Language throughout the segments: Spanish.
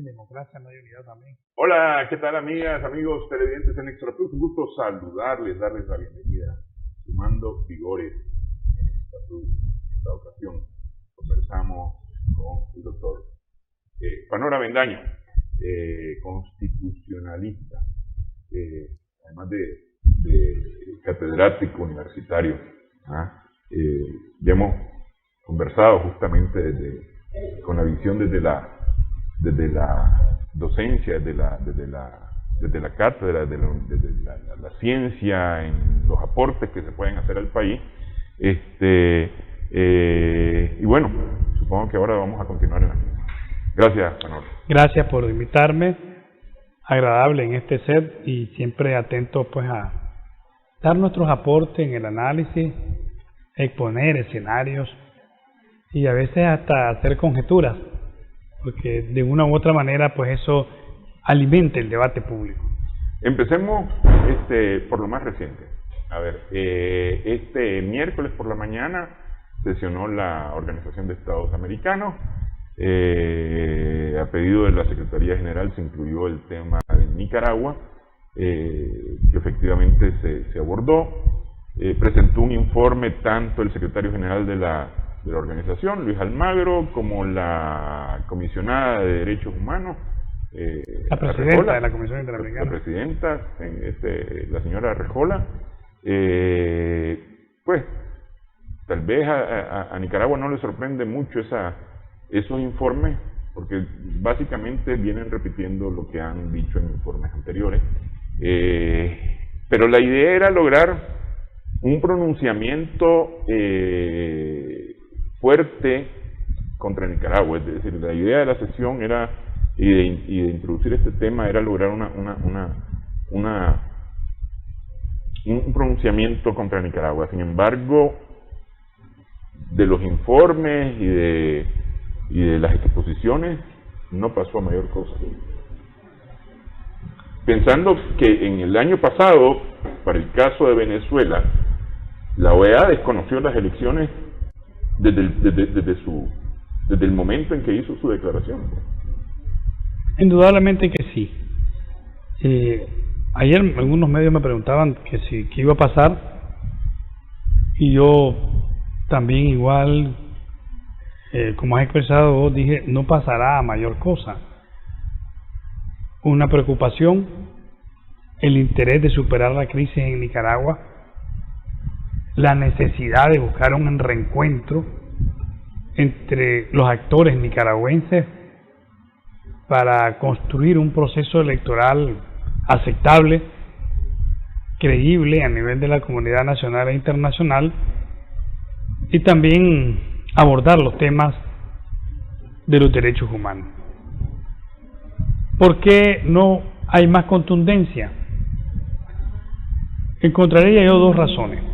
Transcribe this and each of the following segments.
Democracia no hay unidad también. Hola, ¿qué tal amigas, amigos televidentes en Extra Plus? Un gusto saludarles, darles la bienvenida, sumando vigores en Extra Plus. En esta ocasión conversamos con el doctor Panora Avendaño, constitucionalista, además de catedrático universitario. Ya hemos conversado justamente con la visión desde la docencia, desde la cátedra, desde la ciencia, en los aportes que se pueden hacer al país. Y bueno, supongo que ahora vamos a continuar en la misma. Gracias, Panora. Gracias por invitarme. Agradable en este set y siempre atento pues a dar nuestros aportes en el análisis, exponer escenarios y a veces hasta hacer conjeturas, porque de una u otra manera pues eso alimenta el debate público. Empecemos por lo más reciente. A ver, este miércoles por la mañana sesionó la Organización de Estados Americanos. A pedido de la Secretaría General se incluyó el tema de Nicaragua, que efectivamente se abordó. Presentó un informe tanto el secretario general de la organización, Luis Almagro, como la comisionada de Derechos Humanos, la presidenta Rejola, de la Comisión Interamericana, la presidenta, la señora Rejola. Pues tal vez a Nicaragua no le sorprende mucho esos informes, porque básicamente vienen repitiendo lo que han dicho en informes anteriores, pero la idea era lograr un pronunciamiento fuerte contra Nicaragua. Es decir, la idea de la sesión era y de introducir este tema era lograr un pronunciamiento contra Nicaragua. Sin embargo, de los informes y de las exposiciones no pasó a mayor cosa. Pensando que en el año pasado, para el caso de Venezuela, la OEA desconoció las elecciones desde el momento en que hizo su declaración. Indudablemente que sí. Ayer algunos medios me preguntaban qué iba a pasar, y yo también igual, como has expresado vos, dije no pasará a mayor cosa. Una preocupación, el interés de superar la crisis en Nicaragua, la necesidad de buscar un reencuentro entre los actores nicaragüenses para construir un proceso electoral aceptable, creíble a nivel de la comunidad nacional e internacional, y también abordar los temas de los derechos humanos. ¿Por qué no hay más contundencia? Encontraría yo dos razones.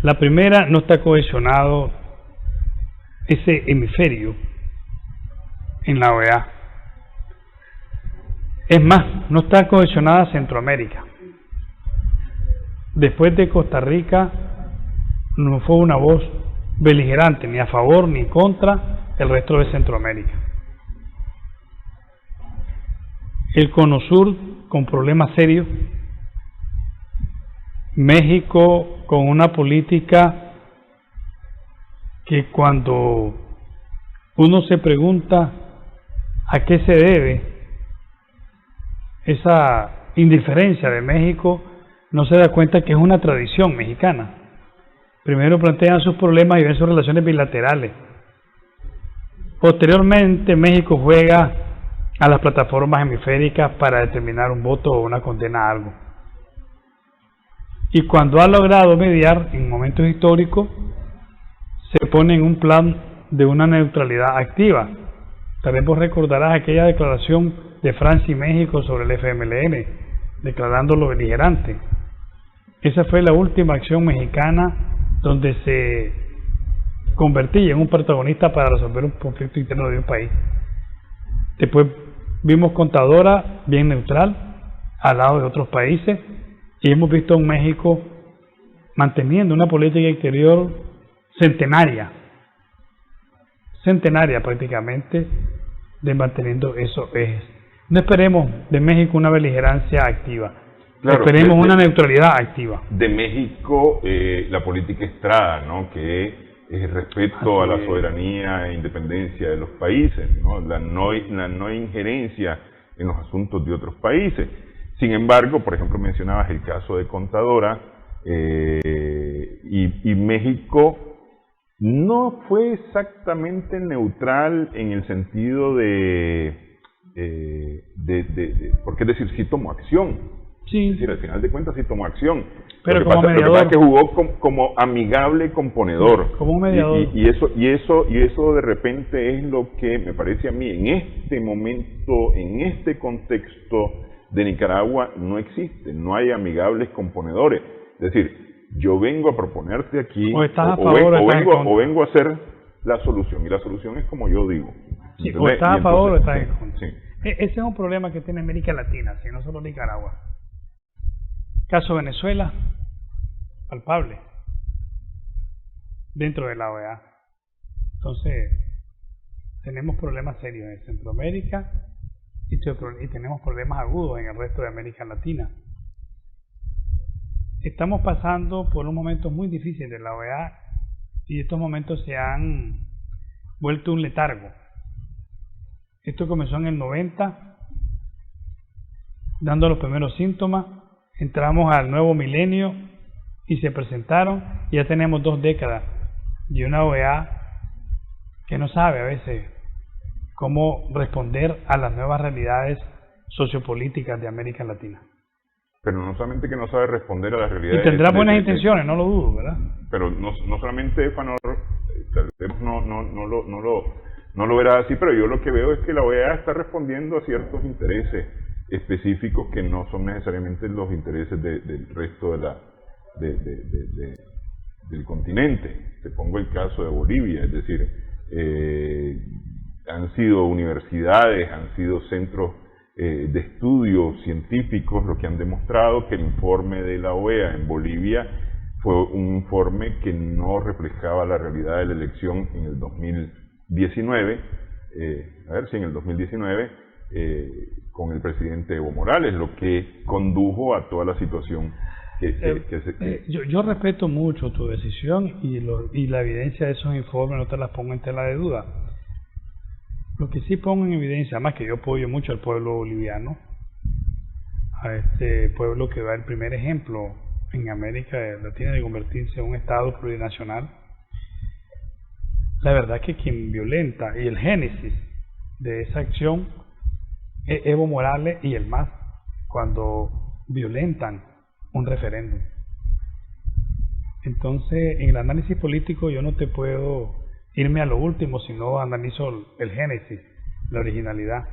La primera, no está cohesionado ese hemisferio en la OEA. Es más, no está cohesionada Centroamérica. Después de Costa Rica, no fue una voz beligerante, ni a favor ni contra el resto de Centroamérica. El Cono Sur con problemas serios, México con una política que cuando uno se pregunta a qué se debe esa indiferencia de México. No se da cuenta que es una tradición mexicana. Primero plantean sus problemas y ven sus relaciones bilaterales. Posteriormente, México juega a las plataformas hemisféricas para determinar un voto o una condena a algo. Y cuando ha logrado mediar en momentos históricos, se pone en un plan de una neutralidad activa. Tal vez vos recordarás aquella declaración de Francia y México sobre el FMLN, declarándolo beligerante. Esa fue la última acción mexicana donde se convertía en un protagonista para resolver un conflicto interno de un país. Después vimos Contadora bien neutral al lado de otros países, y hemos visto a un México manteniendo una política exterior centenaria prácticamente, de manteniendo esos ejes. No esperemos de México una beligerancia activa, claro, esperemos una neutralidad activa. De México, la política Estrada, ¿no?, que es el respeto a la soberanía e independencia de los países, ¿no?, la no injerencia en los asuntos de otros países. Sin embargo, por ejemplo, mencionabas el caso de Contadora, y México no fue exactamente neutral en el sentido porque es decir, sí tomó acción. Sí. Es decir, al final de cuentas sí tomó acción. Pero lo que pasa es que jugó como amigable componedor. Como un mediador. Y eso de repente es lo que me parece a mí, en este momento, en este contexto de Nicaragua, no existe. No hay amigables componedores. Es decir, yo vengo a proponerte aquí, o vengo a hacer la solución, y la solución es como yo digo. Sí, o estás a favor o estás en contra. Sí. Ese es un problema que tiene América Latina, si no solo Nicaragua. Caso Venezuela, palpable, dentro de la OEA. Entonces, tenemos problemas serios en Centroamérica y tenemos problemas agudos en el resto de América Latina. Estamos pasando por un momento muy difícil de la OEA, y estos momentos se han vuelto un letargo. Esto comenzó en el 90, dando los primeros síntomas. Entramos al nuevo milenio y se presentaron, y ya tenemos 2 décadas de una OEA que no sabe a veces cómo responder a las nuevas realidades sociopolíticas de América Latina. Pero no solamente que no sabe responder a las realidades... Y tendrá buenas intenciones, no lo dudo, ¿verdad? Pero no solamente Fanor, tal vez no lo verá así, pero yo lo que veo es que la OEA está respondiendo a ciertos intereses específicos que no son necesariamente los intereses del resto del continente. Te pongo el caso de Bolivia, es decir, han sido universidades, han sido centros de estudios científicos lo que han demostrado que el informe de la OEA en Bolivia fue un informe que no reflejaba la realidad de la elección en el 2019, en el 2019, con el presidente Evo Morales, lo que condujo a toda la situación yo respeto mucho tu decisión, y la evidencia de esos informes no te las pongo en tela de duda. Lo que sí pongo en evidencia, además que yo apoyo mucho al pueblo boliviano, a este pueblo que da el primer ejemplo en América Latina de convertirse en un estado plurinacional. La verdad es que quien violenta, y el génesis de esa acción, es Evo Morales y el MAS, cuando violentan un referéndum. Entonces, en el análisis político yo no te puedo irme a lo último, sino analizo el génesis, la originalidad.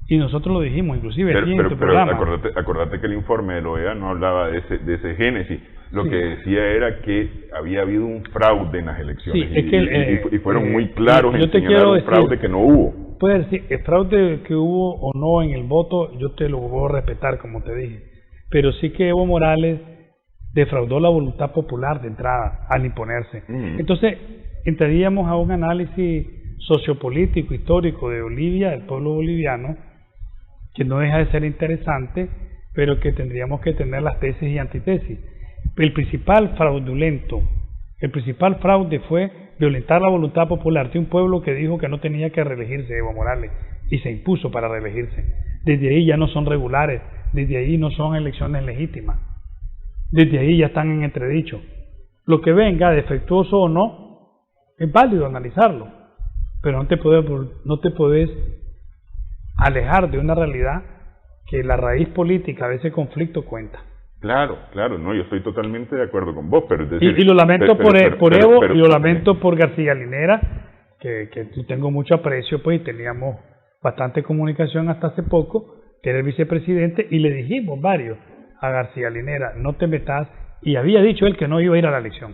Y nosotros lo dijimos, inclusive en tu programa. Acordate que el informe de la OEA no hablaba de ese génesis. Lo que decía era que había habido un fraude en las elecciones, y fueron muy claros en señalar un fraude que no hubo. Puede decir, el fraude que hubo o no en el voto, yo te lo voy a respetar, como te dije. Pero sí que Evo Morales defraudó la voluntad popular de entrada al imponerse. Entonces, entraríamos a un análisis sociopolítico, histórico de Bolivia, del pueblo boliviano, que no deja de ser interesante, pero que tendríamos que tener las tesis y antitesis. El principal fraudulento El principal fraude fue violentar la voluntad popular de un pueblo que dijo que no tenía que reelegirse, Evo Morales, y se impuso para reelegirse. Desde ahí ya no son regulares, desde ahí no son elecciones legítimas, desde ahí ya están en entredicho. Lo que venga, defectuoso o no, es válido analizarlo, pero no te puedes alejar de una realidad que la raíz política de ese conflicto cuenta. Claro, no, yo estoy totalmente de acuerdo con vos, pero es decir, y lo lamento por Evo, y lo lamento por García Linera, que tengo mucho aprecio, pues, y teníamos bastante comunicación hasta hace poco, que era el vicepresidente, y le dijimos varios a García Linera, no te metas, y había dicho él que no iba a ir a la elección,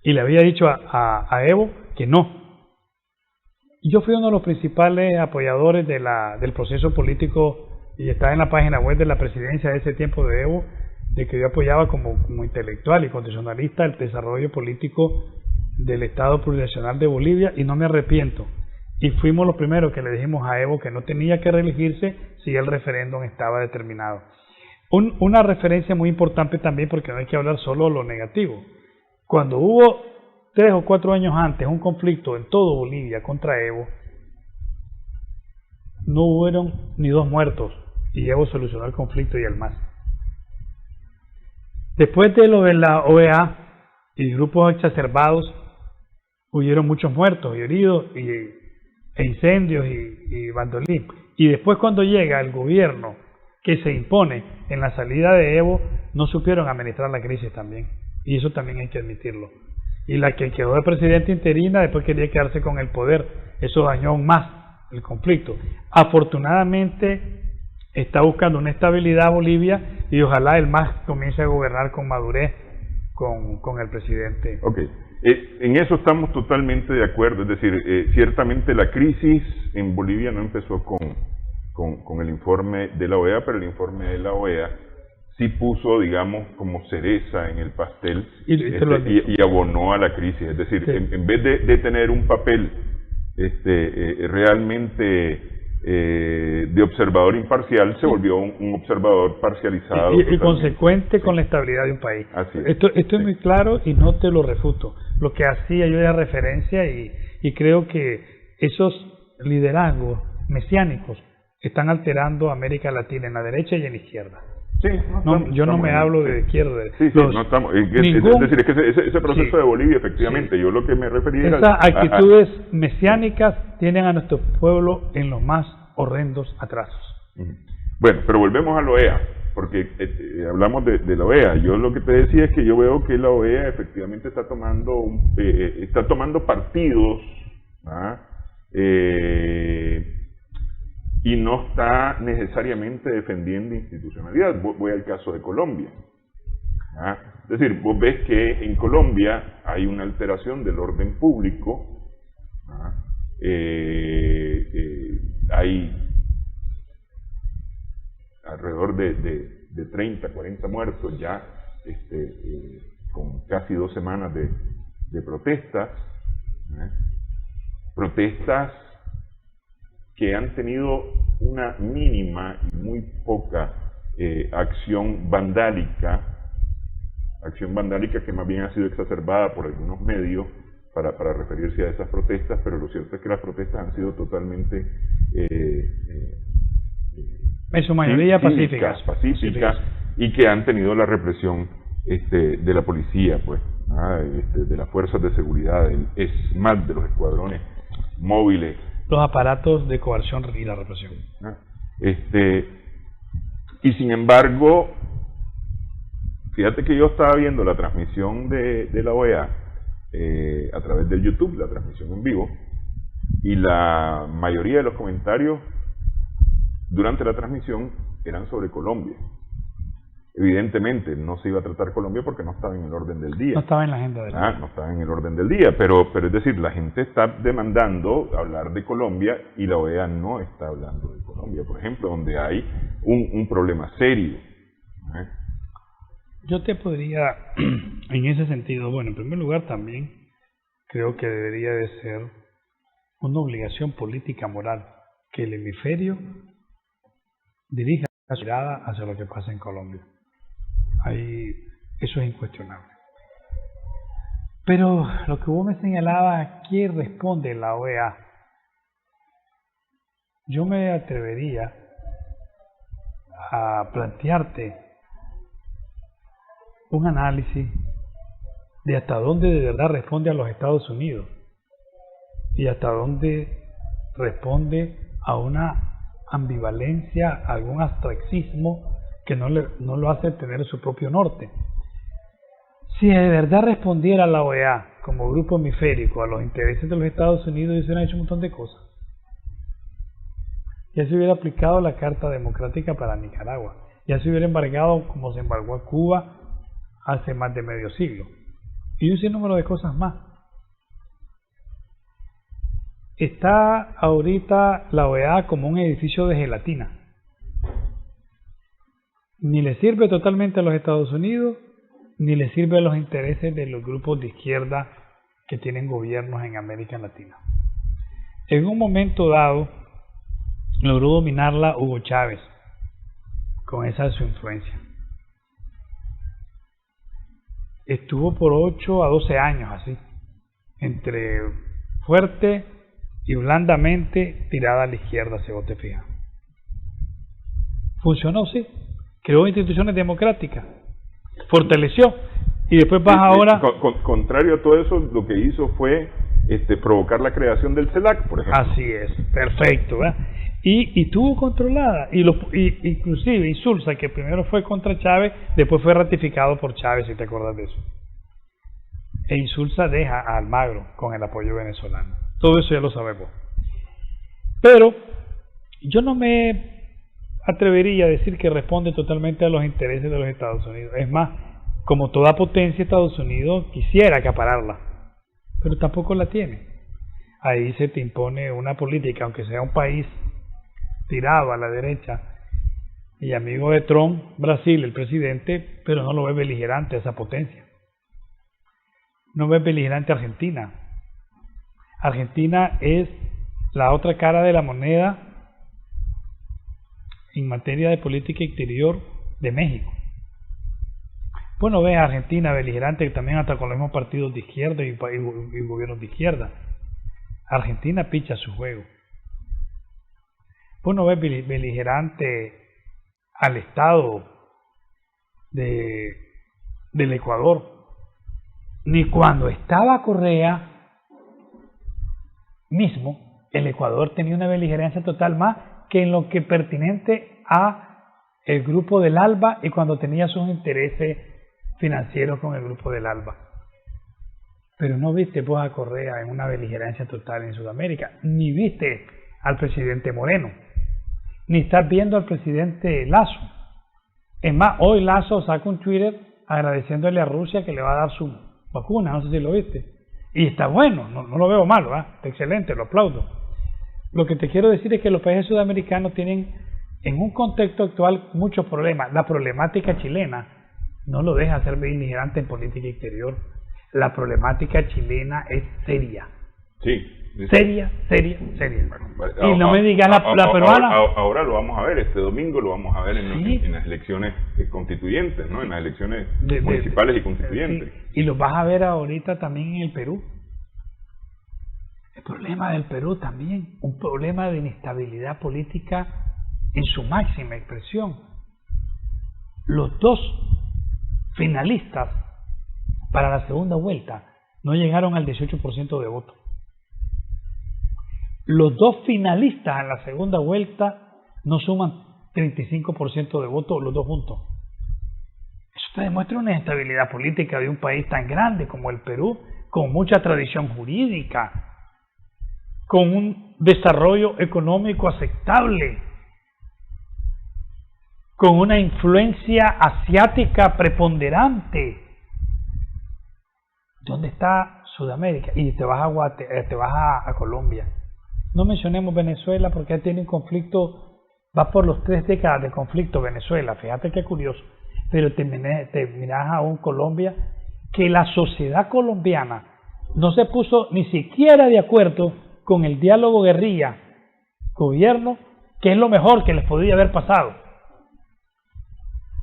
y le había dicho a Evo que no. Y yo fui uno de los principales apoyadores del proceso político, y está en la página web de la presidencia de ese tiempo de Evo, de que yo apoyaba como intelectual y constitucionalista el desarrollo político del Estado Plurinacional de Bolivia, y no me arrepiento. Y fuimos los primeros que le dijimos a Evo que no tenía que reelegirse si el referéndum estaba determinado. Una referencia muy importante también, porque no hay que hablar solo de lo negativo. Cuando hubo 3 o 4 años antes un conflicto en todo Bolivia contra Evo, no hubieron ni 2 muertos, y Evo solucionó el conflicto y el MAS. Después de lo de la OEA y grupos exacerbados, hubieron muchos muertos y heridos, e incendios y vandalismo. Y después, cuando llega el gobierno que se impone en la salida de Evo, no supieron administrar la crisis también, y eso también hay que admitirlo. Y la que quedó de presidenta interina después quería quedarse con el poder, eso dañó aún más el conflicto. Afortunadamente está buscando una estabilidad Bolivia, y ojalá el MAS comience a gobernar con madurez con el presidente. Ok, en eso estamos totalmente de acuerdo, es decir, ciertamente la crisis en Bolivia no empezó con el informe de la OEA, pero el informe de la OEA sí puso, digamos, como cereza en el pastel y abonó a la crisis, es decir, sí. En vez de tener un papel realmente de observador imparcial, se volvió un observador parcializado y consecuente con la estabilidad de un país. Así es. Esto es muy claro y no te lo refuto. Lo que hacía yo era referencia, y creo que esos liderazgos mesiánicos están alterando a América Latina en la derecha y en la izquierda. Sí, yo no me hablo de izquierda. Sí, no estamos. Es decir, es que ese proceso de Bolivia, efectivamente, yo lo que me refería era... Esas actitudes mesiánicas tienen a nuestro pueblo en los más horrendos atrasos. Bueno, pero volvemos a la OEA, porque hablamos de la OEA. Yo lo que te decía es que yo veo que la OEA efectivamente está tomando partidos, y no está necesariamente defendiendo institucionalidad. Voy al caso de Colombia. Es decir, vos ves que en Colombia hay una alteración del orden público, hay alrededor de 30, 40 muertos ya, con casi 2 semanas de protestas, protestas que han tenido una mínima y muy poca acción vandálica que más bien ha sido exacerbada por algunos medios para referirse a esas protestas, pero lo cierto es que las protestas han sido totalmente en su mayoría pacíficas, y que han tenido la represión de la policía, pues, de las fuerzas de seguridad, el ESMAD, de los escuadrones móviles, los aparatos de coerción y la represión. Y sin embargo, fíjate que yo estaba viendo la transmisión de la OEA a través del YouTube, la transmisión en vivo, y la mayoría de los comentarios durante la transmisión eran sobre Colombia. Evidentemente no se iba a tratar Colombia porque no estaba en el orden del día. No estaba en la agenda del día. No estaba en el orden del día, pero es decir, la gente está demandando hablar de Colombia y la OEA no está hablando de Colombia, por ejemplo, donde hay un problema serio. Yo te podría, en ese sentido, bueno, en primer lugar también creo que debería de ser una obligación política moral que el hemisferio dirija su mirada hacia lo que pasa en Colombia. Ahí, eso es incuestionable. Pero lo que vos me señalabas, ¿qué responde la OEA? Yo me atrevería a plantearte un análisis de hasta dónde de verdad responde a los Estados Unidos y hasta dónde responde a una ambivalencia, a algún abstractismo que no lo hace tener su propio norte. Si de verdad respondiera la OEA como grupo hemisférico a los intereses de los Estados Unidos, se hubieran hecho un montón de cosas. Ya se hubiera aplicado la Carta Democrática para Nicaragua, ya se hubiera embargado como se embargó a Cuba hace más de medio siglo, y un sinnúmero de cosas más. Está ahorita la OEA como un edificio de gelatina. Ni le sirve totalmente a los Estados Unidos, ni le sirve a los intereses de los grupos de izquierda que tienen gobiernos en América Latina. En un momento dado, logró dominarla Hugo Chávez, con esa su influencia. Estuvo por 8 a 12 años así, entre fuerte y blandamente tirada a la izquierda, si vos te fijas. Funcionó, sí. Creó instituciones democráticas, fortaleció, y después vas ahora... Contrario a todo eso, lo que hizo fue provocar la creación del CELAC, por ejemplo. Así es, perfecto, ¿verdad? Y estuvo controlada, inclusive Insulza, que primero fue contra Chávez, después fue ratificado por Chávez, si te acuerdas de eso. E Insulza deja a Almagro con el apoyo venezolano. Todo eso ya lo sabemos. Pero yo no me atrevería a decir que responde totalmente a los intereses de los Estados Unidos. Es más, como toda potencia, Estados Unidos quisiera acapararla, pero tampoco la tiene. Ahí se te impone una política, aunque sea un país tirado a la derecha y amigo de Trump, Brasil, el presidente, pero no lo ve beligerante a esa potencia. No ve beligerante a Argentina. Argentina es la otra cara de la moneda en materia de política exterior de México. Pues no ves a Argentina beligerante también hasta con los mismos partidos de izquierda y gobiernos de izquierda. Argentina picha su juego. Pues no ves beligerante al Estado del Ecuador. Ni cuando estaba Correa mismo, el Ecuador tenía una beligerancia total más que en lo que pertinente a el grupo del ALBA y cuando tenía sus intereses financieros con el grupo del ALBA. Pero no viste vos a Correa en una beligerancia total en Sudamérica, ni viste al presidente Moreno, ni estás viendo al presidente Lasso. Es más, hoy Lasso saca un Twitter agradeciéndole a Rusia que le va a dar su vacuna, no sé si lo viste. Y está bueno, no lo veo malo, está excelente, lo aplaudo. Lo que te quiero decir es que los países sudamericanos tienen en un contexto actual muchos problemas. La problemática chilena no lo deja ser beligerante en política exterior. La problemática chilena es seria. Sí. Seria. Bueno, y no me digas la peruana. Ahora lo vamos a ver, este domingo lo vamos a ver en las elecciones constituyentes, ¿no? En las elecciones municipales y constituyentes. Sí. Y lo vas a ver ahorita también en el Perú. El problema del Perú también, un problema de inestabilidad política en su máxima expresión. Los dos finalistas para la segunda vuelta no llegaron al 18% de voto. Los dos finalistas en la segunda vuelta no suman 35% de voto los dos juntos. Eso te demuestra una inestabilidad política de un país tan grande como el Perú, con mucha tradición jurídica, con un desarrollo económico aceptable, con una influencia asiática preponderante. ¿Dónde está Sudamérica? Y te vas a Colombia. No mencionemos Venezuela porque tiene un conflicto, va por los 3 décadas de conflicto Venezuela, fíjate qué curioso. Pero te miras a un Colombia que la sociedad colombiana no se puso ni siquiera de acuerdo con el diálogo guerrilla-gobierno, que es lo mejor que les podría haber pasado.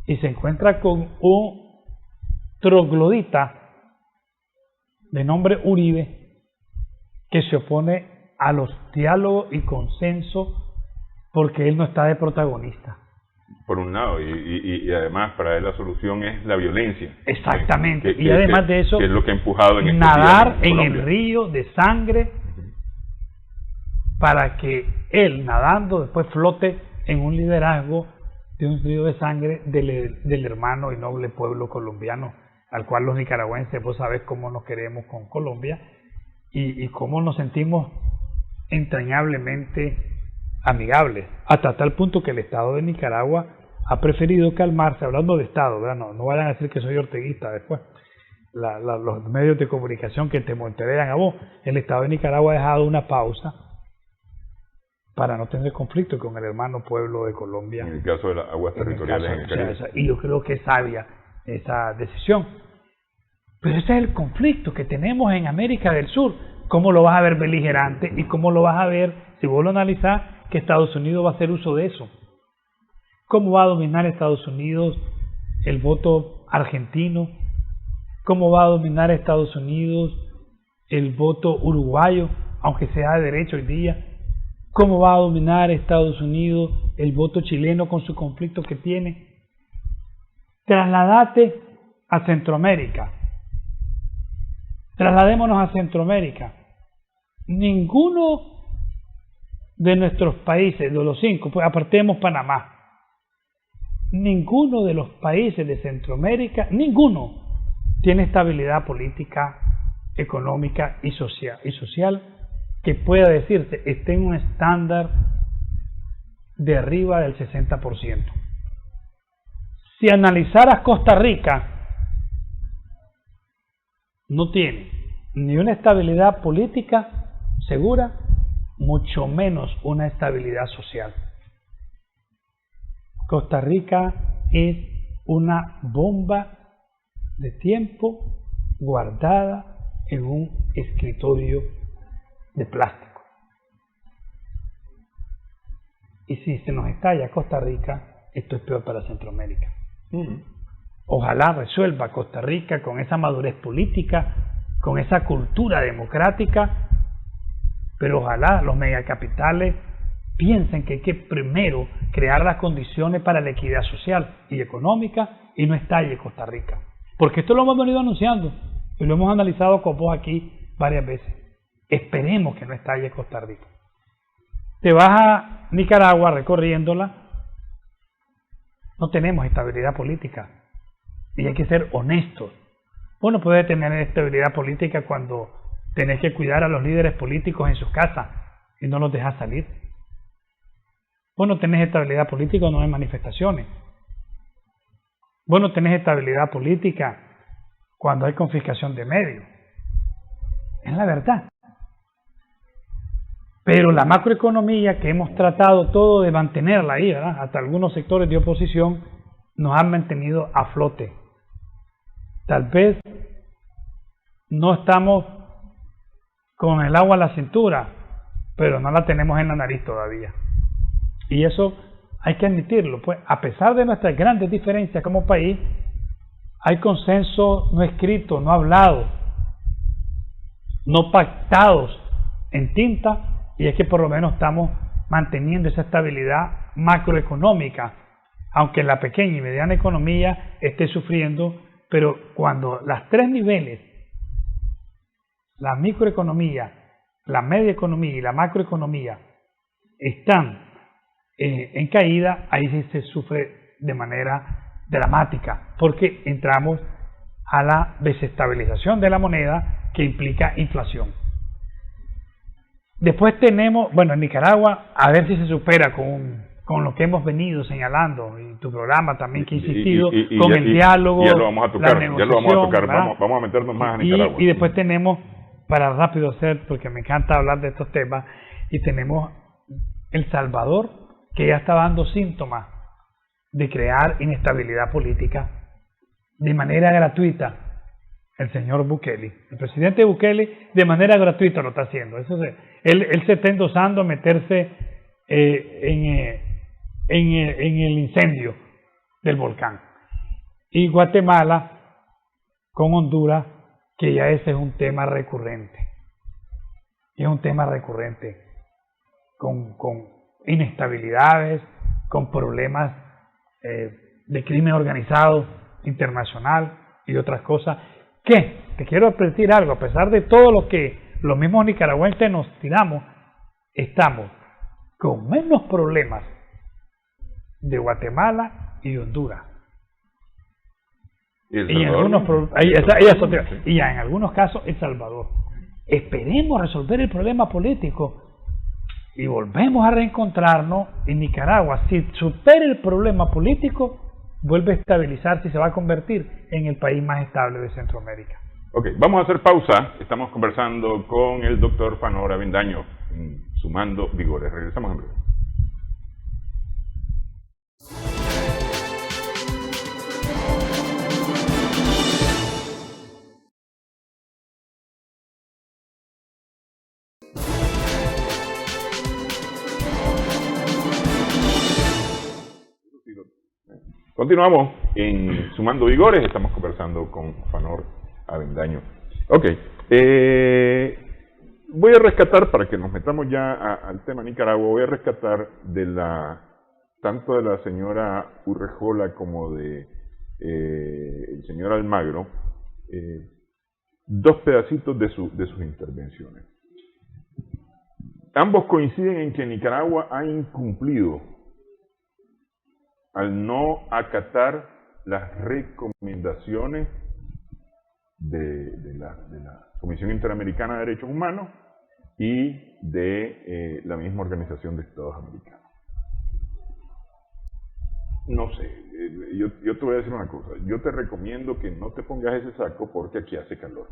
Y se encuentra con un troglodita de nombre Uribe, que se opone a los diálogos y consenso porque él no está de protagonista. Por un lado, y además para él la solución es la violencia. Exactamente, y además de eso, que es lo que ha empujado en nadar en el río de sangre para que él, nadando, después flote en un liderazgo de un río de sangre del hermano y noble pueblo colombiano, al cual los nicaragüenses, vos sabés cómo nos queremos con Colombia y cómo nos sentimos entrañablemente amigables, hasta tal punto que el Estado de Nicaragua ha preferido calmarse, hablando de Estado, ¿verdad? No vayan a decir que soy orteguista después, los medios de comunicación que te monterean a vos. El Estado de Nicaragua ha dejado una pausa para no tener conflicto con el hermano pueblo de Colombia. En el caso de las aguas territoriales en el Caribe. Y yo creo que es sabia esa decisión. Pero ese es el conflicto que tenemos en América del Sur. ¿Cómo lo vas a ver beligerante y cómo lo vas a ver, si vos lo analizás, que Estados Unidos va a hacer uso de eso? ¿Cómo va a dominar Estados Unidos el voto argentino? ¿Cómo va a dominar Estados Unidos el voto uruguayo, aunque sea de derecha hoy día? ¿Cómo va a dominar Estados Unidos el voto chileno con su conflicto que tiene? Trasladate a Centroamérica. Trasladémonos a Centroamérica. Ninguno de nuestros países, de los 5, pues apartemos Panamá, ninguno de los países de Centroamérica, ninguno tiene estabilidad política, económica y social que pueda decirse esté en un estándar de arriba del 60%. Si analizaras Costa Rica, no tiene ni una estabilidad política segura, mucho menos una estabilidad social. Costa Rica es una bomba de tiempo guardada en un escritorio de plástico. Y si se nos estalla Costa Rica, esto es peor para Centroamérica. Ojalá resuelva Costa Rica con esa madurez política, con esa cultura democrática, pero ojalá los megacapitales piensen que hay que primero crear las condiciones para la equidad social y económica y no estalle Costa Rica. Porque esto lo hemos venido anunciando y lo hemos analizado con vos aquí varias veces. Esperemos que no estalle Costa Rica. Te vas a Nicaragua recorriéndola, no tenemos estabilidad política y hay que ser honestos. Vos no podés tener estabilidad política cuando tenés que cuidar a los líderes políticos en sus casas y no los dejás salir. Vos no tenés estabilidad política cuando no hay manifestaciones. Vos no tenés estabilidad política cuando hay confiscación de medios. Es la verdad. Pero la macroeconomía que hemos tratado todo de mantenerla ahí, ¿verdad? Hasta algunos sectores de oposición nos han mantenido a flote. Tal vez no estamos con el agua a la cintura, pero no la tenemos en la nariz todavía. Y eso hay que admitirlo, pues a pesar de nuestras grandes diferencias como país, hay consenso no escrito, no hablado, no pactados en tinta, y es que por lo menos estamos manteniendo esa estabilidad macroeconómica, aunque la pequeña y mediana economía esté sufriendo, pero cuando las tres niveles, la microeconomía, la media economía y la macroeconomía, están en caída, ahí sí se sufre de manera dramática, porque entramos a la desestabilización de la moneda que implica inflación. Después tenemos, bueno, en Nicaragua, a ver si se supera con lo que hemos venido señalando, y tu programa también que ha insistido, con el diálogo, ya lo vamos a tocar, ¿verdad? Vamos a meternos más a Nicaragua. Y después tenemos, para rápido hacer, porque me encanta hablar de estos temas, y tenemos El Salvador, que ya está dando síntomas de crear inestabilidad política de manera gratuita. El señor Bukele, el presidente Bukele, de manera gratuita lo está haciendo. Él se está endosando a meterse en el incendio del volcán. Y Guatemala con Honduras que ya ese es un tema recurrente. Es un tema recurrente con inestabilidades, con problemas de crimen organizado internacional y otras cosas. Que te quiero advertir algo, a pesar de todo lo que los mismos nicaragüenses nos tiramos, estamos con menos problemas de Guatemala y de Honduras. Y en algunos casos El Salvador. Esperemos resolver el problema político y volvemos a reencontrarnos en Nicaragua. Si supera el problema político, vuelve a estabilizarse y se va a convertir en el país más estable de Centroamérica. Ok, vamos a hacer pausa. Estamos conversando con el doctor Fanor Avendaño, Sumando Vigores. Regresamos en breve. Continuamos en Sumando Vigores, estamos conversando con Fanor Avendaño. Ok, voy a rescatar, para que nos metamos ya al tema Nicaragua, voy a rescatar tanto de la señora Urrejola como de el señor Almagro, dos pedacitos de sus intervenciones. Ambos coinciden en que Nicaragua ha incumplido al no acatar las recomendaciones de la Comisión Interamericana de Derechos Humanos y de la misma Organización de Estados Americanos. No sé, yo te voy a decir una cosa, yo te recomiendo que no te pongas ese saco porque aquí hace calor.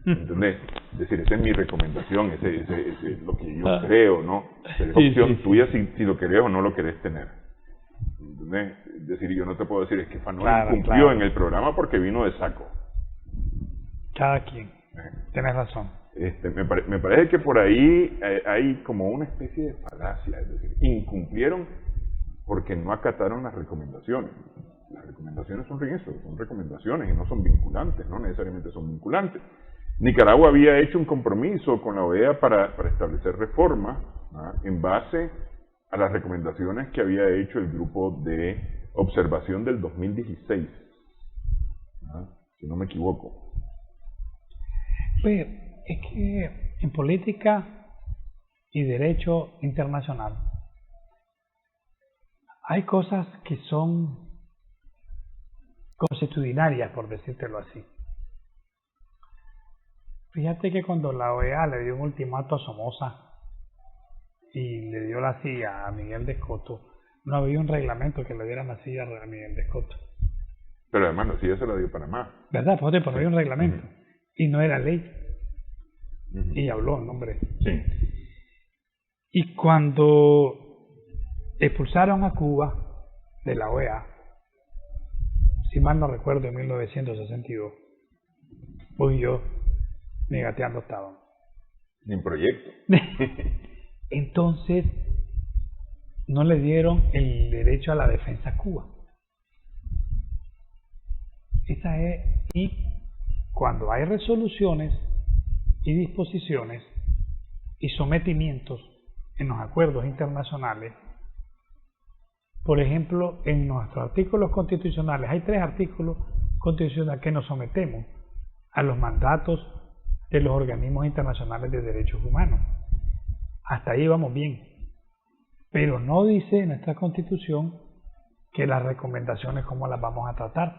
¿Entendés? Es decir, esa es mi recomendación, ese es lo que yo creo, ¿no? Pero es opción tuya si lo querés o no lo querés tener. ¿Entendés? Es decir, yo no te puedo decir, es que Fanor cumplió en el programa porque vino de saco. Cada quien. Tienes razón. Me parece que por ahí hay como una especie de falacia, es decir, incumplieron porque no acataron las recomendaciones. Las recomendaciones son eso, son recomendaciones y no son vinculantes, no necesariamente son vinculantes. Nicaragua había hecho un compromiso con la OEA para establecer reformas, ¿no?, en base a las recomendaciones que había hecho el grupo de observación del 2016, ¿no?, si no me equivoco. Pues es que en política y derecho internacional hay cosas que son consuetudinarias, por decírtelo así. Fíjate que cuando la OEA le dio un ultimato a Somoza y le dio la silla a Miguel de Escoto, no había un reglamento que le diera la silla a Miguel de Escoto. Pero además la silla se la dio Panamá. ¿Verdad? Pues no había un reglamento. Y no era ley. Y habló el hombre. Sí. Y cuando expulsaron a Cuba de la OEA, si mal no recuerdo, en 1962, pues yo ni gateando estaba. Ni proyecto. Entonces, no le dieron el derecho a la defensa a Cuba. Esa es, y cuando hay resoluciones y disposiciones y sometimientos en los acuerdos internacionales, por ejemplo, en nuestros artículos constitucionales, hay 3 artículos constitucionales que nos sometemos a los mandatos de los organismos internacionales de derechos humanos. Hasta ahí vamos bien. Pero no dice nuestra Constitución que las recomendaciones cómo las vamos a tratar,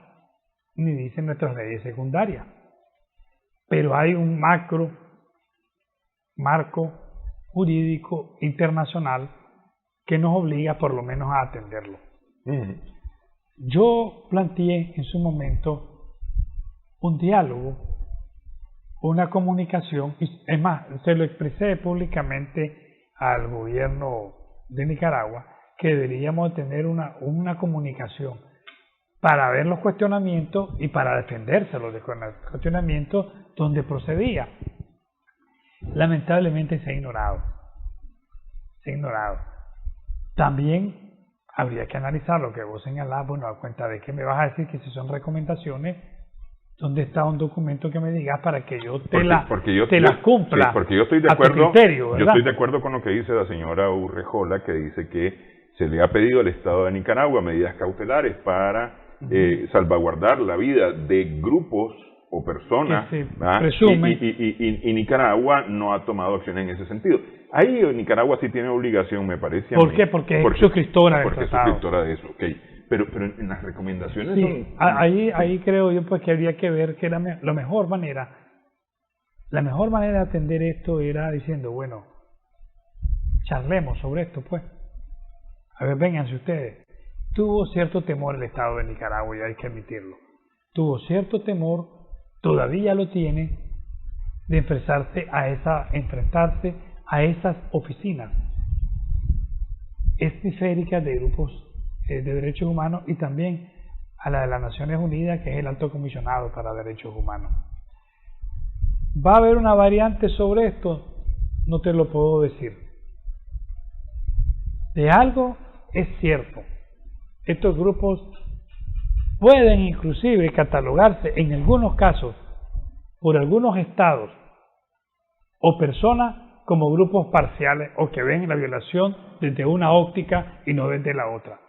ni dicen nuestras leyes secundarias. Pero hay un marco jurídico internacional que nos obliga por lo menos a atenderlo. Yo planteé en su momento un diálogo, una comunicación, y es más, se lo expresé públicamente al gobierno de Nicaragua, que deberíamos tener una comunicación para ver los cuestionamientos y para defenderse los cuestionamientos donde procedía. Lamentablemente se ha ignorado. También habría que analizar lo que vos señalás, bueno, a cuenta de que me vas a decir que si son recomendaciones, ¿Dónde está un documento que me digas para que yo te la cumpla? Sí, porque yo estoy de acuerdo. Criterio, yo estoy de acuerdo con lo que dice la señora Urrejola, que dice que se le ha pedido al Estado de Nicaragua medidas cautelares para salvaguardar la vida de grupos o personas, y Nicaragua no ha tomado acciones en ese sentido. Ahí Nicaragua sí tiene obligación, me parece. ¿Por qué? Porque es suscriptora del tratado. Porque es suscriptora de eso, okay. Pero en las recomendaciones sí, ahí creo yo pues que habría que ver que la mejor manera de atender esto era diciendo, bueno, charlemos sobre esto pues. A ver, vénganse ustedes. Tuvo cierto temor el Estado de Nicaragua, y hay que admitirlo. Tuvo cierto temor, todavía lo tiene, de enfrentarse a esas oficinas esféricas de grupos de derechos humanos y también a la de las Naciones Unidas, que es el Alto Comisionado para Derechos Humanos. ¿Va a haber una variante sobre esto? No te lo puedo decir. De algo es cierto. Estos grupos pueden inclusive catalogarse en algunos casos por algunos estados o personas como grupos parciales o que ven la violación desde una óptica y no desde la otra.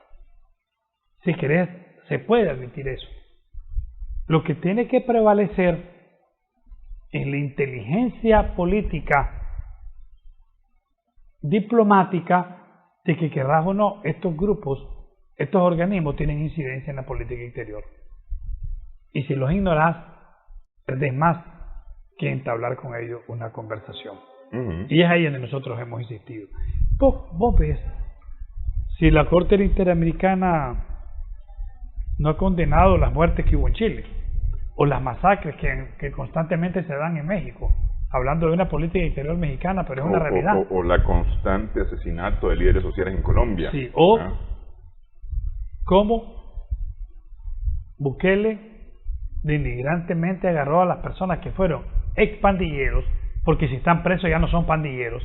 Si querés, se puede admitir eso. Lo que tiene que prevalecer es la inteligencia política, diplomática, de que querrás o no, estos grupos, estos organismos tienen incidencia en la política exterior. Y si los ignorás, perdés más que entablar con ellos una conversación. Y es ahí donde nosotros hemos insistido. Vos ves, si la Corte Interamericana no ha condenado las muertes que hubo en Chile, o las masacres que constantemente se dan en México, hablando de una política exterior mexicana, pero es una realidad. O la constante asesinato de líderes sociales en Colombia. Sí, o cómo Bukele denigrantemente agarró a las personas que fueron ex pandilleros, porque si están presos ya no son pandilleros.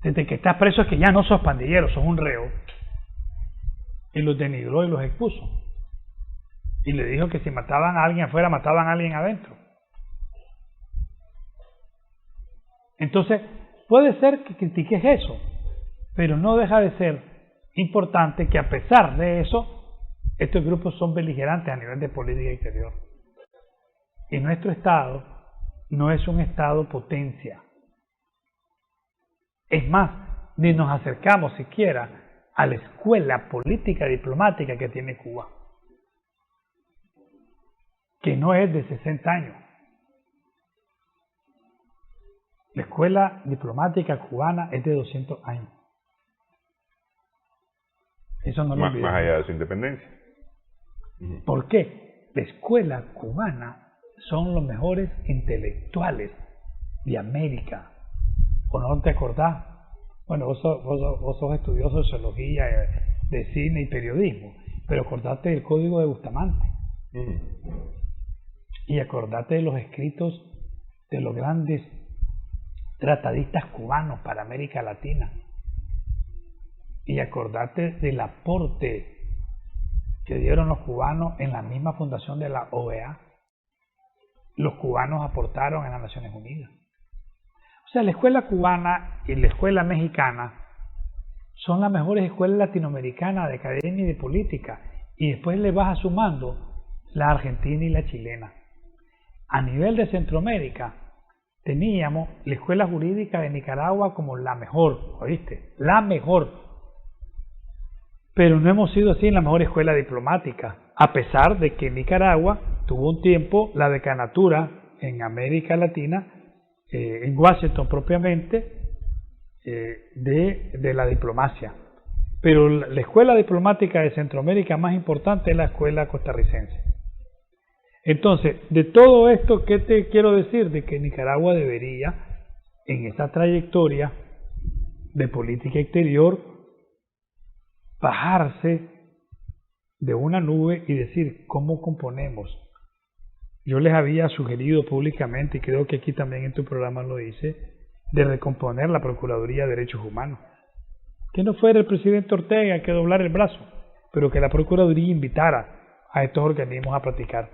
Desde que estás preso es que ya no sos pandillero, sos un reo. Y los denigró y los expuso. Y le dijo que si mataban a alguien afuera, mataban a alguien adentro. Entonces, puede ser que critiques eso, pero no deja de ser importante que a pesar de eso, estos grupos son beligerantes a nivel de política exterior. Y nuestro Estado no es un Estado potencia. Es más, ni nos acercamos siquiera a la escuela política diplomática que tiene Cuba, que no es de 60 años. La escuela diplomática cubana es de 200 años. Eso no lo olvidemos. Más allá de su independencia. ¿Por qué? La escuela cubana son los mejores intelectuales de América. ¿O no te acordás? Bueno, vos sos estudioso de sociología, de cine y periodismo, pero acordate del Código de Bustamante. Y acordate de los escritos de los grandes tratadistas cubanos para América Latina. Y acordate del aporte que dieron los cubanos en la misma fundación de la OEA. Los cubanos aportaron en las Naciones Unidas. O sea, la escuela cubana y la escuela mexicana son las mejores escuelas latinoamericanas de academia y de política. Y después le vas sumando la argentina y la chilena. A nivel de Centroamérica, teníamos la escuela jurídica de Nicaragua como la mejor, ¿oíste? La mejor. Pero no hemos sido así en la mejor escuela diplomática, a pesar de que Nicaragua tuvo un tiempo la decanatura en América Latina, en Washington propiamente, de la diplomacia. Pero la escuela diplomática de Centroamérica más importante es la escuela costarricense. Entonces, de todo esto, ¿qué te quiero decir? De que Nicaragua debería, en esta trayectoria de política exterior, bajarse de una nube y decir, ¿cómo componemos? Yo les había sugerido públicamente, y creo que aquí también en tu programa lo hice, de recomponer la Procuraduría de Derechos Humanos. Que no fuera el presidente Ortega que doblara el brazo, pero que la Procuraduría invitara a estos organismos a practicar.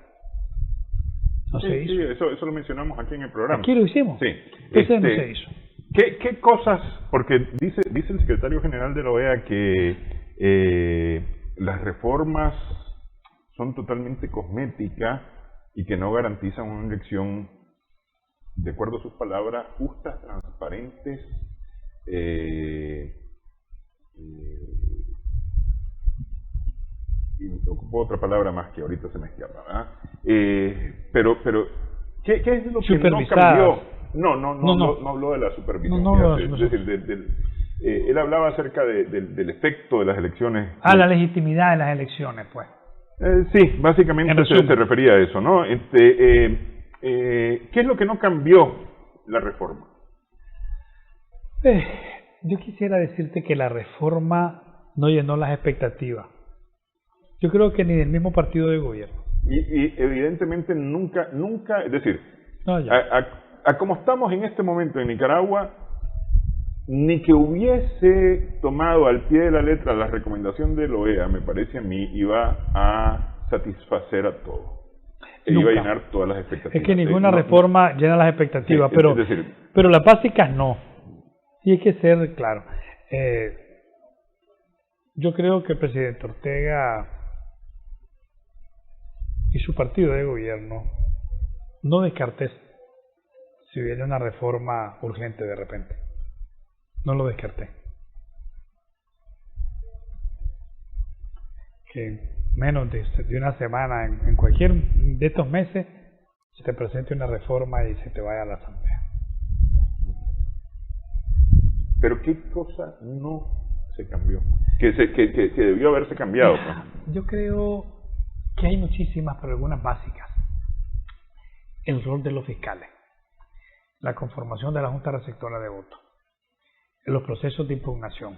No se hizo. Sí, eso lo mencionamos aquí en el programa. Aquí lo hicimos. Sí. Ese no se hizo. ¿Qué cosas? Porque dice el secretario general de la OEA que las reformas son totalmente cosméticas y que no garantizan una elección, de acuerdo a sus palabras, justas, transparentes, y ocupo otra palabra más que ahorita se me escapa, ¿verdad? Pero ¿qué es lo que no cambió? No habló de la supervisión. Él hablaba acerca del efecto de las elecciones. La legitimidad de las elecciones, pues. Sí, básicamente se refería a eso, ¿no? ¿Qué es lo que no cambió la reforma? Yo quisiera decirte que la reforma no llenó las expectativas. Yo creo que ni del mismo partido de gobierno. Y evidentemente nunca, es decir, a como estamos en este momento en Nicaragua, ni que hubiese tomado al pie de la letra la recomendación de la OEA, me parece a mí, iba a satisfacer a todo. Iba a llenar todas las expectativas. Es que ninguna reforma llena las expectativas, pero las básicas no. Y hay que ser claro. Yo creo que el presidente Ortega y su partido de gobierno no descarté si hubiera una reforma urgente de repente. No lo descarté. Que menos de una semana, en cualquier de estos meses, se te presente una reforma y se te vaya a la asamblea. Pero ¿qué cosa no se cambió? Que debió haberse cambiado. Yo creo que hay muchísimas, pero algunas básicas. El rol de los fiscales, la conformación de la Junta Receptora de Votos, los procesos de impugnación,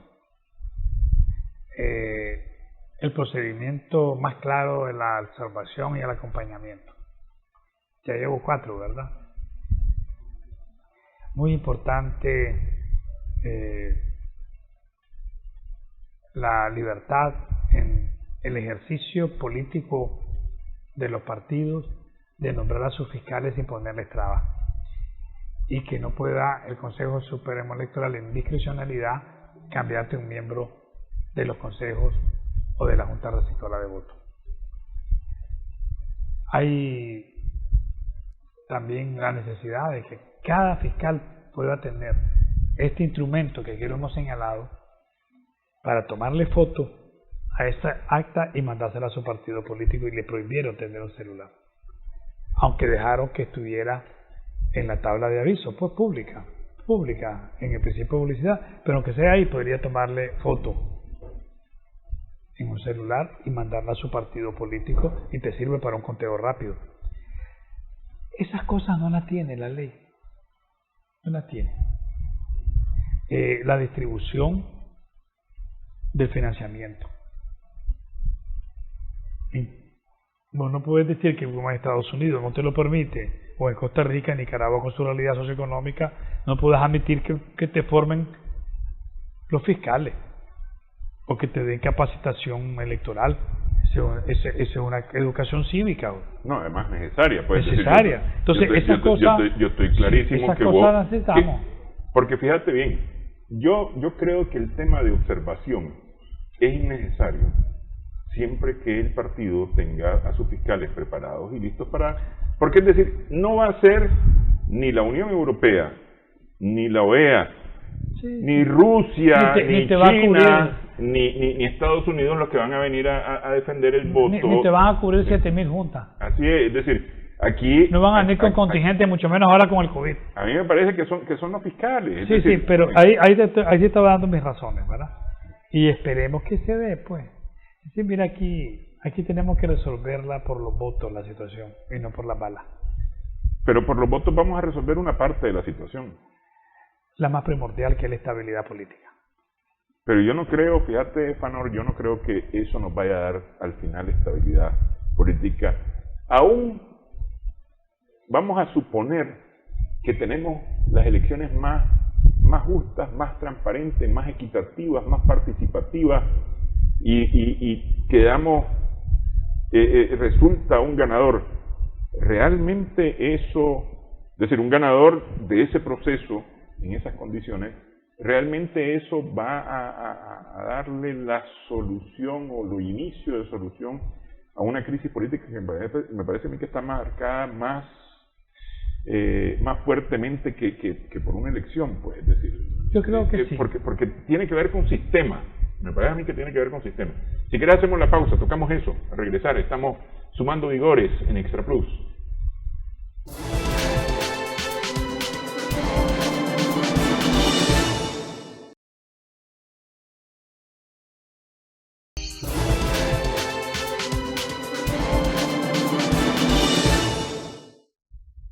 el procedimiento más claro de la observación y el acompañamiento. Ya llevo 4, ¿verdad? Muy importante la libertad en el ejercicio político de los partidos de nombrar a sus fiscales sin ponerles trabas, y que no pueda el Consejo Supremo Electoral en discrecionalidad cambiarte un miembro de los consejos o de la Junta Receptora de Votos. Hay también la necesidad de que cada fiscal pueda tener este instrumento que aquí lo hemos señalado para tomarle foto a esa acta y mandársela a su partido político, y le prohibieron tener un celular, aunque dejaron que estuviera en la tabla de aviso, pues pública en el principio de publicidad, pero aunque sea ahí podría tomarle foto en un celular y mandarla a su partido político, y te sirve para un conteo rápido. Esas cosas no las tiene la ley, no las tiene. La distribución del financiamiento. Vos no puedes decir que como en Estados Unidos no te lo permite, o en Costa Rica, en Nicaragua con su realidad socioeconómica, no puedes admitir que te formen los fiscales o que te den capacitación electoral. Esa es una educación cívica. No, además necesaria. Pues, necesaria. Entonces, esas cosas... Yo estoy clarísimo esas que cosas vos... las necesitamos. Porque fíjate bien, yo creo que el tema de observación es innecesario siempre que el partido tenga a sus fiscales preparados y listos para... Porque es decir, no va a ser ni la Unión Europea, ni la OEA, ni Rusia, ni China, ni Estados Unidos los que van a venir a defender el voto. Ni te van a cubrir 7.000 juntas. Así es decir, aquí... No van a venir con contingente, mucho menos ahora con el COVID. A mí me parece que son los fiscales. Sí, pero ahí te estaba dando mis razones, ¿verdad? Y esperemos que se dé, pues. Sí, mira, aquí tenemos que resolverla por los votos, la situación, y no por las balas. Pero por los votos vamos a resolver una parte de la situación. La más primordial, que es la estabilidad política. Pero yo no creo, fíjate, Fanor, yo no creo que eso nos vaya a dar al final estabilidad política. Aún vamos a suponer que tenemos las elecciones más justas, más transparentes, más equitativas, más participativas, y quedamos resulta un ganador, realmente eso, es decir, un ganador de ese proceso, en esas condiciones, realmente eso va a darle la solución o el inicio de solución a una crisis política que me parece a mí que está marcada más fuertemente que por una elección, pues, es decir, yo creo que sí, porque tiene que ver con sistema, me parece a mí que tiene que ver con sistema. Si querés hacemos la pausa, tocamos eso, a regresar, estamos sumando vigores en Extra Plus.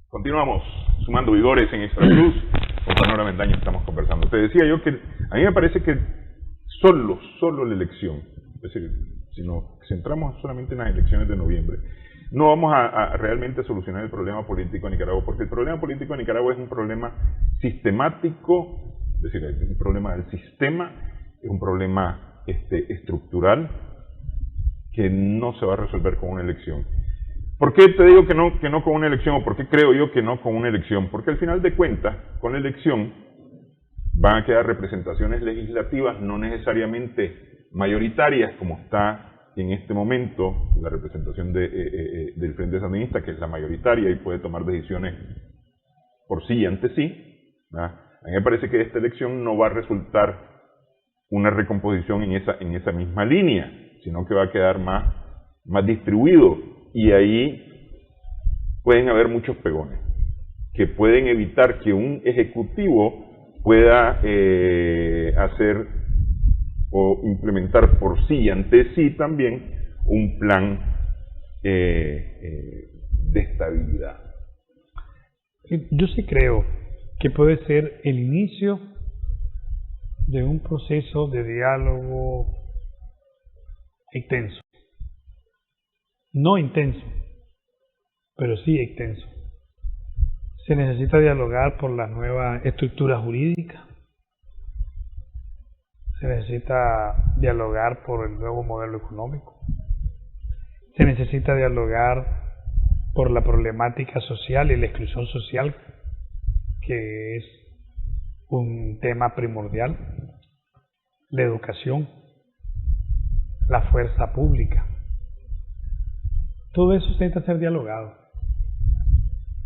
Continuamos sumando vigores en Extra Plus. Con Panora Mendaño estamos conversando. Te decía yo que a mí me parece que solo la elección, es decir, si nos centramos solamente en las elecciones de noviembre, no vamos a realmente solucionar el problema político de Nicaragua, porque el problema político de Nicaragua es un problema sistemático, es decir, es un problema del sistema, es un problema estructural que no se va a resolver con una elección. ¿Por qué te digo que no con una elección, o por qué creo yo que no con una elección? Porque al final de cuentas, con la elección van a quedar representaciones legislativas no necesariamente mayoritarias, como está en este momento la representación del Frente Sandinista, que es la mayoritaria y puede tomar decisiones por sí y ante sí, ¿verdad? A mí me parece que esta elección no va a resultar una recomposición en esa misma línea, sino que va a quedar más distribuido, y ahí pueden haber muchos pegones que pueden evitar que un ejecutivo pueda hacer o implementar por sí y ante sí también un plan de estabilidad. Yo sí creo que puede ser el inicio de un proceso de diálogo extenso. No intenso, pero sí extenso. Se necesita dialogar por la nueva estructura jurídica. Se necesita dialogar por el nuevo modelo económico. Se necesita dialogar por la problemática social y la exclusión social, que es un tema primordial. La educación, la fuerza pública. Todo eso necesita ser dialogado.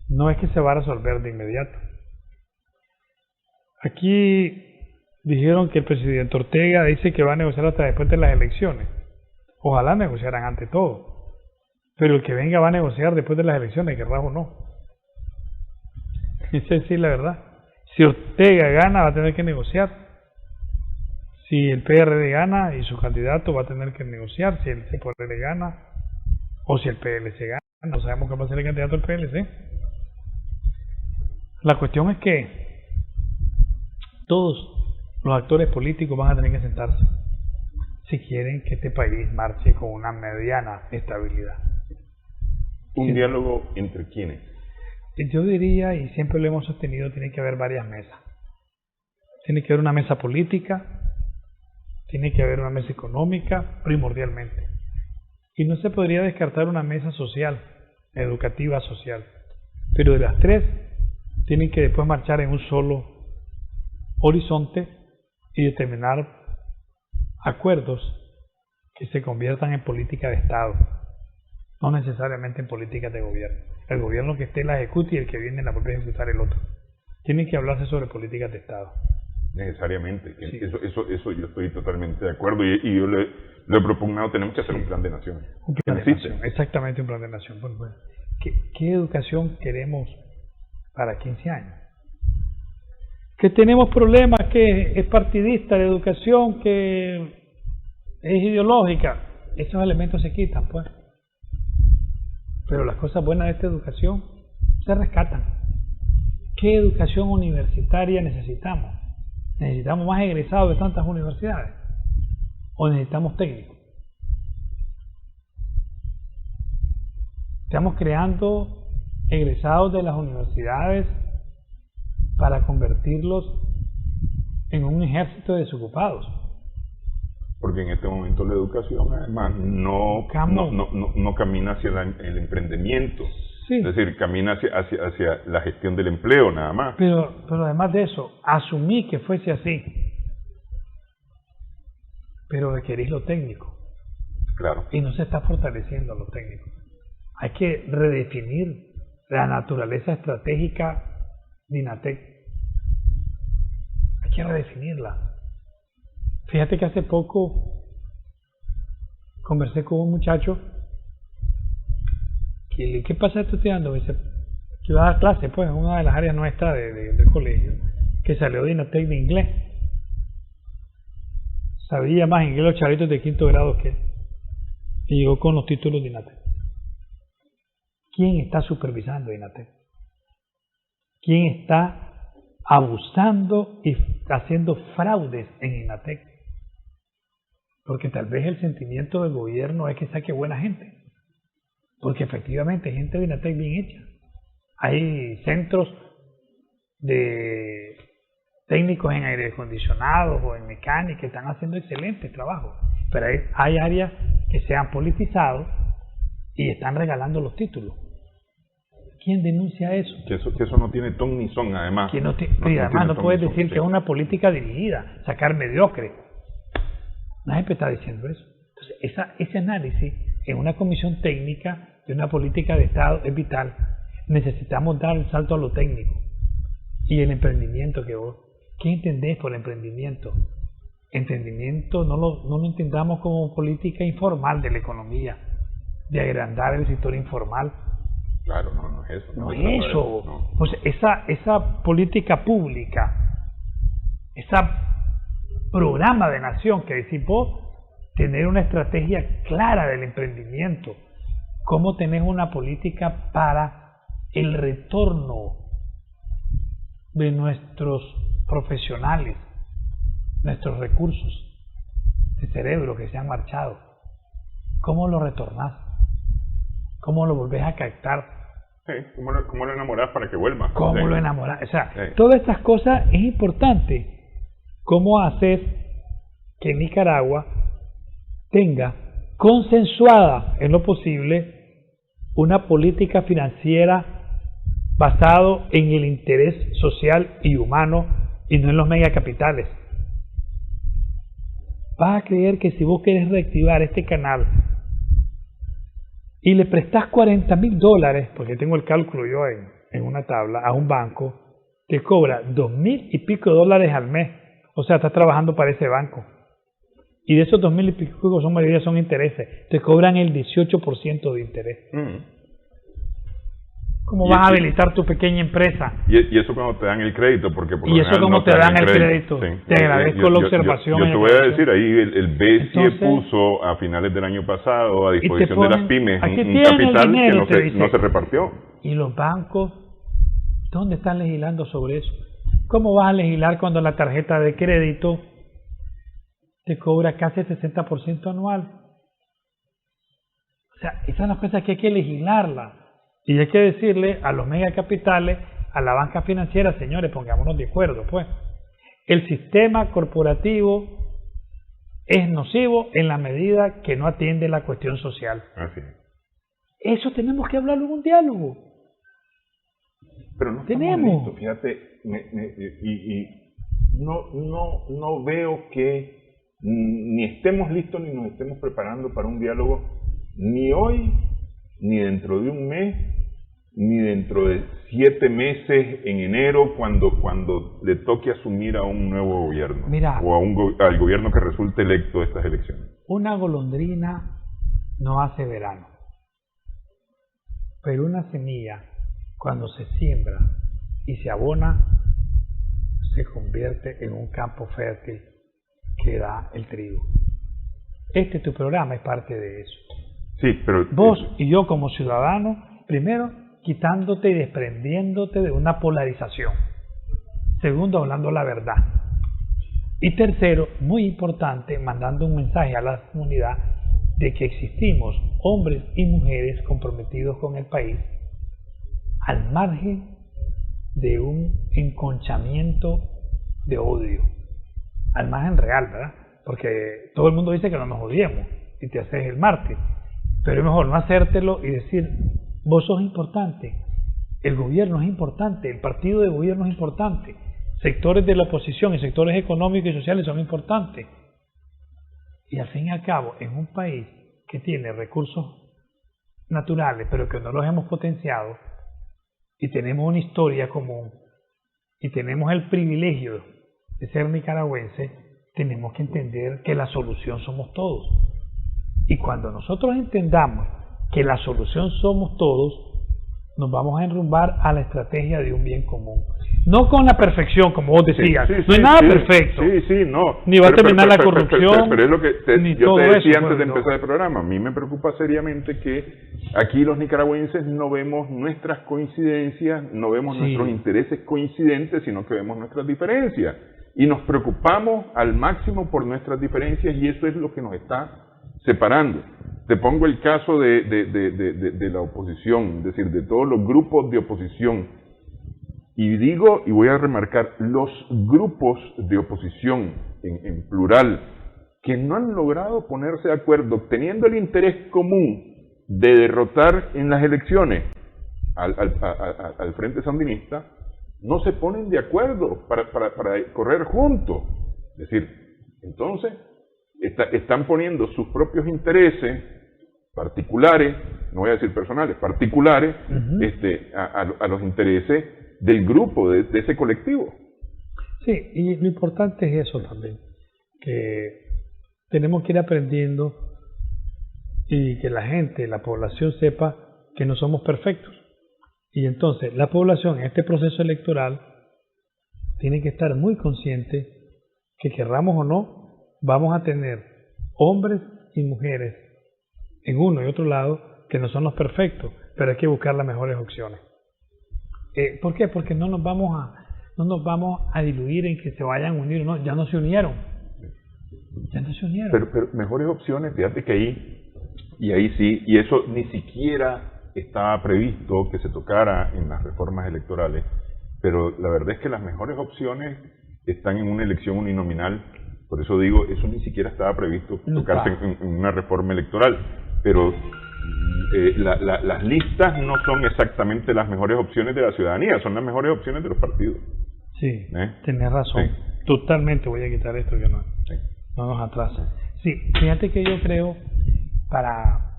No es que se va a resolver de inmediato. Aquí dijeron que el presidente Ortega dice que va a negociar hasta después de las elecciones. Ojalá negociaran ante todo. Pero el que venga va a negociar después de las elecciones, querrás o no. Esa es la verdad. Si Ortega gana, va a tener que negociar. Si el PRD gana y su candidato, va a tener que negociar. Si el CPRD gana, o si el PLC gana, no sabemos qué va a ser el candidato del PLC. La cuestión es que todos los actores políticos van a tener que sentarse si quieren que este país marche con una mediana estabilidad. ¿Un diálogo entre quiénes? Yo diría, y siempre lo hemos sostenido, tiene que haber varias mesas. Tiene que haber una mesa política, tiene que haber una mesa económica, primordialmente. Y no se podría descartar una mesa social, educativa social. Pero de las tres, tienen que después marchar en un solo horizonte y determinar acuerdos que se conviertan en política de Estado, no necesariamente en políticas de gobierno. El gobierno que esté la ejecute y el que viene la vuelve a ejecutar el otro. Tienen que hablarse sobre políticas de Estado. Necesariamente, Sí. Eso yo estoy totalmente de acuerdo, y yo lo he propugnado, tenemos que hacer un plan de nación. Un plan de nación, exactamente, un plan de nación. Bueno, ¿qué educación queremos para 15 años? Que tenemos problemas, que es partidista la educación, que es ideológica. Esos elementos se quitan, pues. Pero las cosas buenas de esta educación se rescatan. ¿Qué educación universitaria necesitamos? ¿Necesitamos más egresados de tantas universidades? ¿O necesitamos técnicos? Estamos creando egresados de las universidades para convertirlos en un ejército de desocupados. Porque en este momento la educación además no camina hacia el emprendimiento. Sí. Es decir, camina hacia la gestión del empleo nada más. Pero además de eso, asumí que fuese así. Pero requerís lo técnico. Claro. Y no se está fortaleciendo lo técnico. Hay que redefinir la naturaleza estratégica de INATEC. Hay que redefinirla. Fíjate que hace poco conversé con un muchacho que, ¿qué pasa estudiando? Me dice, que va a dar clase, pues, en una de las áreas nuestras del colegio, que salió de INATEC de inglés. Sabía más inglés los chavitos de 5º grado que él. Y llegó con los títulos de INATEC. ¿Quién está supervisando INATEC? ¿Quién está abusando y haciendo fraudes en INATEC? Porque tal vez el sentimiento del gobierno es que saque buena gente. Porque efectivamente hay gente de INATEC bien hecha. Hay centros de técnicos en aire acondicionado o en mecánica que están haciendo excelente trabajo. Pero hay áreas que se han politizado y están regalando los títulos. ¿Quién denuncia eso? Que eso no tiene ton ni son, además. Además no puedes decir que es una política dirigida, sacar mediocre. Nadie está diciendo eso. Entonces, ese análisis en una comisión técnica de una política de Estado es vital. Necesitamos dar el salto a lo técnico. Y el emprendimiento ¿qué entendés por emprendimiento? Emprendimiento no lo entendamos como política informal de la economía, de agrandar el sector informal. Claro, no es eso. No es eso. No. Pues esa política pública, esa programa de nación que decís vos, tener una estrategia clara del emprendimiento, cómo tenés una política para el retorno de nuestros profesionales, nuestros recursos de cerebro que se han marchado. ¿Cómo lo retornás? ¿Cómo lo volvés a captar? Sí, ¿cómo lo enamorás para que vuelva? ¿Cómo lo enamorás? O sea, todas estas cosas es importante. ¿Cómo hacer que Nicaragua tenga consensuada en lo posible una política financiera basado en el interés social y humano y no en los megacapitales? Vas a creer que si vos querés reactivar este canal y le prestás $40,000, porque tengo el cálculo yo en una tabla, a un banco, te cobra $2,000 y pico al mes. O sea, estás trabajando para ese banco. Y de esos 2,000 y pico son intereses. Te cobran el 18% de interés. ¿Cómo vas a habilitar tu pequeña empresa? Y eso cuando te dan el crédito, porque por y eso como te dan el crédito. Sí. Te agradezco la observación. Yo te voy a decir, ahí el BCE puso a finales del año pasado a disposición de las pymes un capital que no se repartió. ¿Y los bancos dónde están legislando sobre eso? ¿Cómo vas a legislar cuando la tarjeta de crédito te cobra casi el 60% anual? O sea, esas son las cosas que hay que legislarlas. Y hay que decirle a los megacapitales, a la banca financiera, señores, pongámonos de acuerdo, pues. El sistema corporativo es nocivo en la medida que no atiende la cuestión social. Así es. Eso tenemos que hablarlo en un diálogo. Pero no tenemos. Listos, fíjate, no veo que ni estemos listos ni nos estemos preparando para un diálogo, ni hoy, ni dentro de un mes, ni dentro de 7 meses en enero, cuando le toque asumir a un nuevo gobierno. Mira, o al gobierno que resulte electo de estas elecciones. Una golondrina no hace verano, pero una semilla, cuando se siembra y se abona, se convierte en un campo fértil que da el trigo. Tu programa es parte de eso. Sí, pero vos y yo como ciudadanos, primero, quitándote y desprendiéndote de una polarización. Segundo, hablando la verdad. Y tercero, muy importante, mandando un mensaje a la comunidad de que existimos hombres y mujeres comprometidos con el país al margen de un enconchamiento de odio, al margen real, ¿verdad? porque todo el mundo dice que no nos odiemos y te haces el mártir, pero es mejor no hacértelo y decir, vos sos importante, el gobierno es importante, el partido de gobierno es importante, sectores de la oposición y sectores económicos y sociales son importantes. Y al fin y al cabo, en un país que tiene recursos naturales, pero que no los hemos potenciado, y tenemos una historia común, y tenemos el privilegio de ser nicaragüenses, tenemos que entender que la solución somos todos. Y cuando nosotros entendamos que la solución somos todos, nos vamos a enrumbar a la estrategia de un bien común. No con la perfección, como vos decías, no hay nada perfecto. No. Ni va a terminar la corrupción. Pero es lo que yo te decía antes de empezar el no. programa. A mí me preocupa seriamente que aquí los nicaragüenses no vemos nuestras coincidencias, no vemos nuestros intereses coincidentes, sino que vemos nuestras diferencias. Y nos preocupamos al máximo por nuestras diferencias y eso es lo que nos está separando. Te pongo el caso de la oposición, es decir, de todos los grupos de oposición. Y digo, y voy a remarcar, los grupos de oposición en plural, que no han logrado ponerse de acuerdo, teniendo el interés común de derrotar en las elecciones al Frente Sandinista, no se ponen de acuerdo para correr juntos. Es decir, entonces, están poniendo sus propios intereses particulares, no voy a decir personales, particulares, a los intereses del grupo, de ese colectivo. Sí, y lo importante es eso también, que tenemos que ir aprendiendo y que la gente, la población sepa que no somos perfectos. Y entonces la población en este proceso electoral tiene que estar muy consciente que querramos o no, vamos a tener hombres y mujeres en uno y otro lado que no son los perfectos, pero hay que buscar las mejores opciones. ¿Por qué? Porque no nos vamos a diluir en que se vayan a unir, no, ya no se unieron. Pero mejores opciones, fíjate que ahí sí, y eso ni siquiera estaba previsto que se tocara en las reformas electorales, pero la verdad es que las mejores opciones están en una elección uninominal, por eso digo, eso ni siquiera estaba previsto tocarse en una reforma electoral, pero las listas no son exactamente las mejores opciones de la ciudadanía, son las mejores opciones de los partidos. Sí, tenés razón, sí. Totalmente. Voy a quitar esto que no nos atrasa. Sí, fíjate que yo creo, para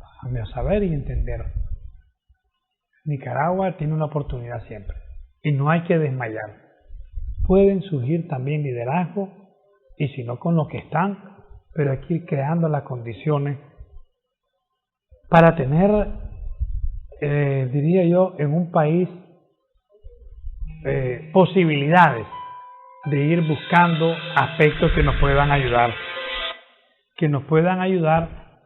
saber y entender, Nicaragua tiene una oportunidad siempre y no hay que desmayar. Pueden surgir también liderazgos, y si no con los que están, pero hay que ir creando las condiciones para tener, diría yo, en un país posibilidades de ir buscando aspectos que nos puedan ayudar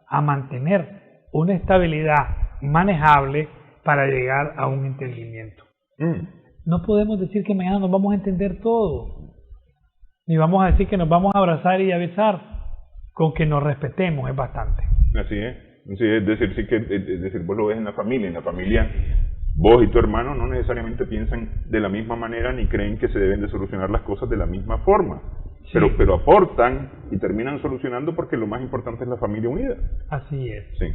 a mantener una estabilidad manejable para llegar a un entendimiento. No podemos decir que mañana nos vamos a entender todo, ni vamos a decir que nos vamos a abrazar y a besar. Con que nos respetemos es bastante. Así es. Sí, es decir, vos lo ves en la familia, vos y tu hermano no necesariamente piensan de la misma manera ni creen que se deben de solucionar las cosas de la misma forma, sí. pero aportan y terminan solucionando porque lo más importante es la familia unida. Así es. Sí.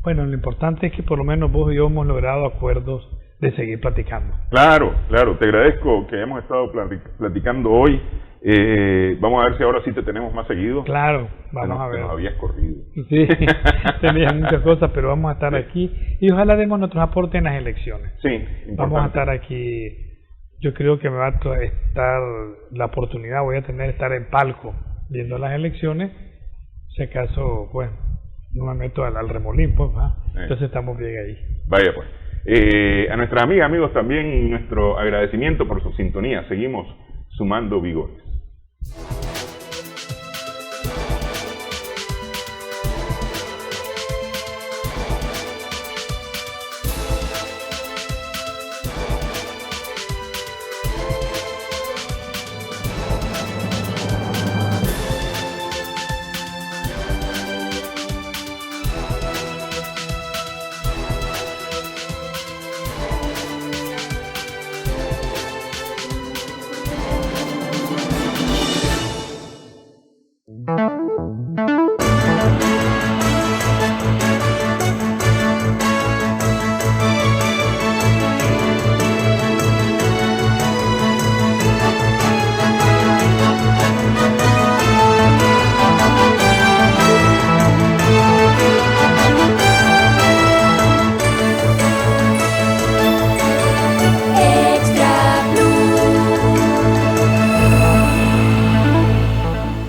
Bueno, lo importante es que por lo menos vos y yo hemos logrado acuerdos de seguir platicando. Claro, te agradezco que hayamos estado platicando hoy. Vamos a ver si ahora sí te tenemos más seguido. Claro, vamos a ver. Nos habías corrido. Sí, tenías muchas cosas, pero vamos a estar aquí y ojalá demos nuestros aportes en las elecciones. Sí, importante. Vamos a estar aquí. Yo creo que me va a estar la oportunidad, voy a tener de estar en palco viendo las elecciones. Si acaso, pues, no me meto al remolín, pues, entonces estamos bien ahí. Vaya, pues. A nuestras amigas, amigos, también nuestro agradecimiento por su sintonía. Seguimos sumando vigores.